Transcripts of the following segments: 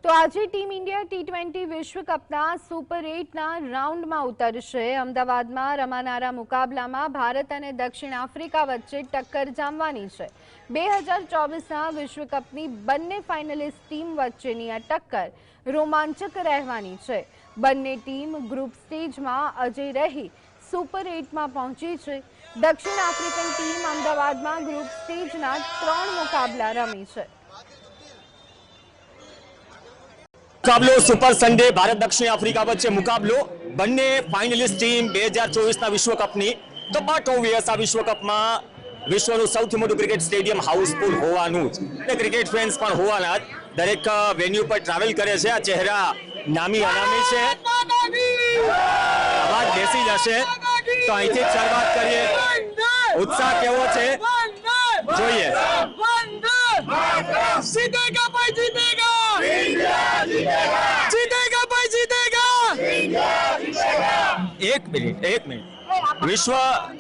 તો આજે team India T20 વિશ્વ કપના સુપર 8ના રાઉન્ડમાં ઉતરશે। અમદાવાદમાં રમાનારા મુકાબલામાં ભારત અને દક્ષિણ આફ્રિકા વચ્ચે ટક્કર જામવાની છે। 2024ના વિશ્વ કપની બંને ફાઇનલિસ્ટ ટીમ વચ્ચેની આ ટક્કર રોમાંચક રહેવાની છે। બંને ટીમ ગ્રુપ સ્ટેજમાં અજય રહી સુપર 8માં પહોંચી છે। દક્ષિણ આફ્રિકન ટીમ અમદાવાદમાં ગ્રુપ સ્ટેજના 3 મુકાબલા રમી છે। मुकाबलो सुपर संडे भारत दक्षिण आफ्रिका वच्चे मुकाबलो बने फाइनलिस्ट टीम 2024 विश्वकपनी तो बट ओबियस आ विश्वकपમાં વિશ્વનું સૌથી મોટું ક્રિકેટ સ્ટેડિયમ હાઉસફુલ હોવાનું જ ને ક્રિકેટ ફેન્સ પણ હોવાના જ દરેક વેન્યુ પર ટ્રાવેલ કરે છે। આ ચહેરા નામી અનામી છે, અવાજ બેસી જશે તો અહીંથી શરૂઆત કરીએ। ઉત્સાહ કેવો છે જોઈએ। जीतेगा भाई जीतेगा, जीतेगा भाई जीतेगा। एक मिनट विश्व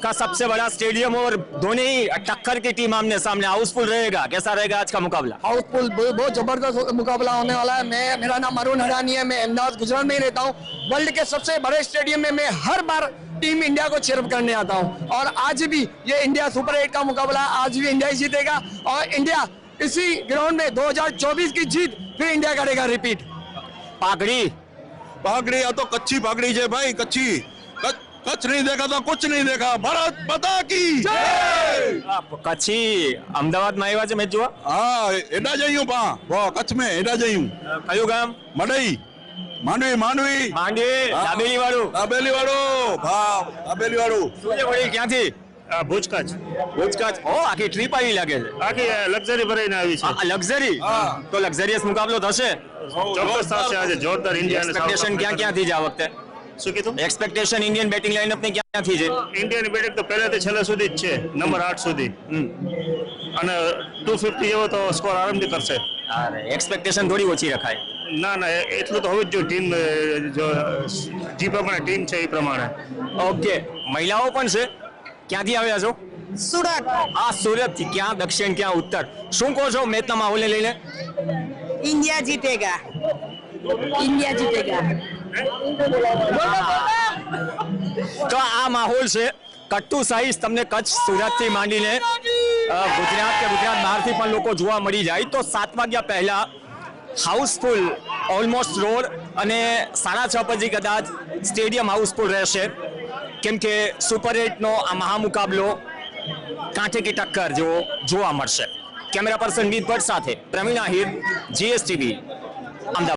का सबसे बड़ा स्टेडियम और दोनों ही टक्कर की टीम आमने सामने हाउसफुल रहेगा। कैसा रहेगा आज का मुकाबला? हाउसफुल बहुत जबरदस्त मुकाबला होने वाला है। मेरा नाम अरुण हरानी है, मैं अहमदाबाद गुजरात में ही रहता हूँ। वर्ल्ड के सबसे बड़े स्टेडियम में मैं हर बार टीम इंडिया को चीयर करने आता हूँ और आज भी ये इंडिया सुपर 8 का मुकाबला आज भी इंडिया ही जीतेगा और इंडिया इसी ग्राउंड में 2024 की जीत फिर इंडिया करेगा रिपीट। पागड़ी पागड़ी या तो कच्ची पागड़ी है भाई, कच्ची कच्छ नहीं देखा तो कुछ नहीं देखा। भारत माता की जय। कच्छी अमदावाद में આવ્યા છે મેચ જોવા? हाँ एडा जइयूं पा वो कच्छ में एडा जइयूं। કયું ગામ? मडई मांडवी मांडवी માંડવી દાબેલી વાળું दाबेली वाળો भाव दाबेली वाળું। શું છે વળી ક્યાંથી? ભુજ કચ્છ ભુજકાચ। ઓ આખી ટ્રીપ આવી લાગે છે। આખી લક્ઝરી ભરાઈને આવી છે। લક્ઝરી તો લક્ઝરિયસ મુકાબલો થશે। ચોક્કસ થશે આજે જોરદાર ઇન્ડિયા અને એક્સપેક્ટેશન ક્યાં ક્યાંથી છે આ વખતે? શું કીધું? એક્સપેક્ટેશન ઇન્ડિયન બેટિંગ લાઇનઅપ ની ક્યાંથી છે? ઇન્ડિયાની બેટિંગ તો પહેલેથી છેલ્લે સુધી જ છે, નંબર 8 સુધી અને 250 જેવો તો સ્કોર આરામથી કરશે। અરે એક્સપેક્ટેશન થોડી ઓછી રખાય। ના ના એટલું તો હોવું જ જોઈએ। ટીમ જો જે પ્રમાણે ટીમ છે એ પ્રમાણે। ઓકે મહિલાઓ પણ છે। ક્યાંથી આવ્યા છો? सूरत। આ સુરત થી। ક્યાં દક્ષિણ ક્યાં ઉત્તર? શું કહો છો મેચના માહોલને લઈને? इंडिया जीतेगा, इंडिया जीतेगा। તો આ માહોલ છે કટ્ટુ સાઈઝ। તમને કચ્છ સુરત થી માંડીને ગુજરાત કે ગુજરાત બહારથી પણ લોકો જોવા મળી જાય તો 7 વાગ્યા પહેલા હાઉસફુલ ઓલમોસ્ટ રોડ અને 6:30 પછી કદાચ સ્ટેડિયમ હાઉસફુલ રહેશે કેમ કે સુપર 8નો આ મહામુકાબલો કાંઠે કી ટક્કર જેવો જોવા મળશે। કેમેરા પર્સન વીર ભટ્ટ સાથે પ્રવીણ આહિર, GSTV, અમદાવાદ।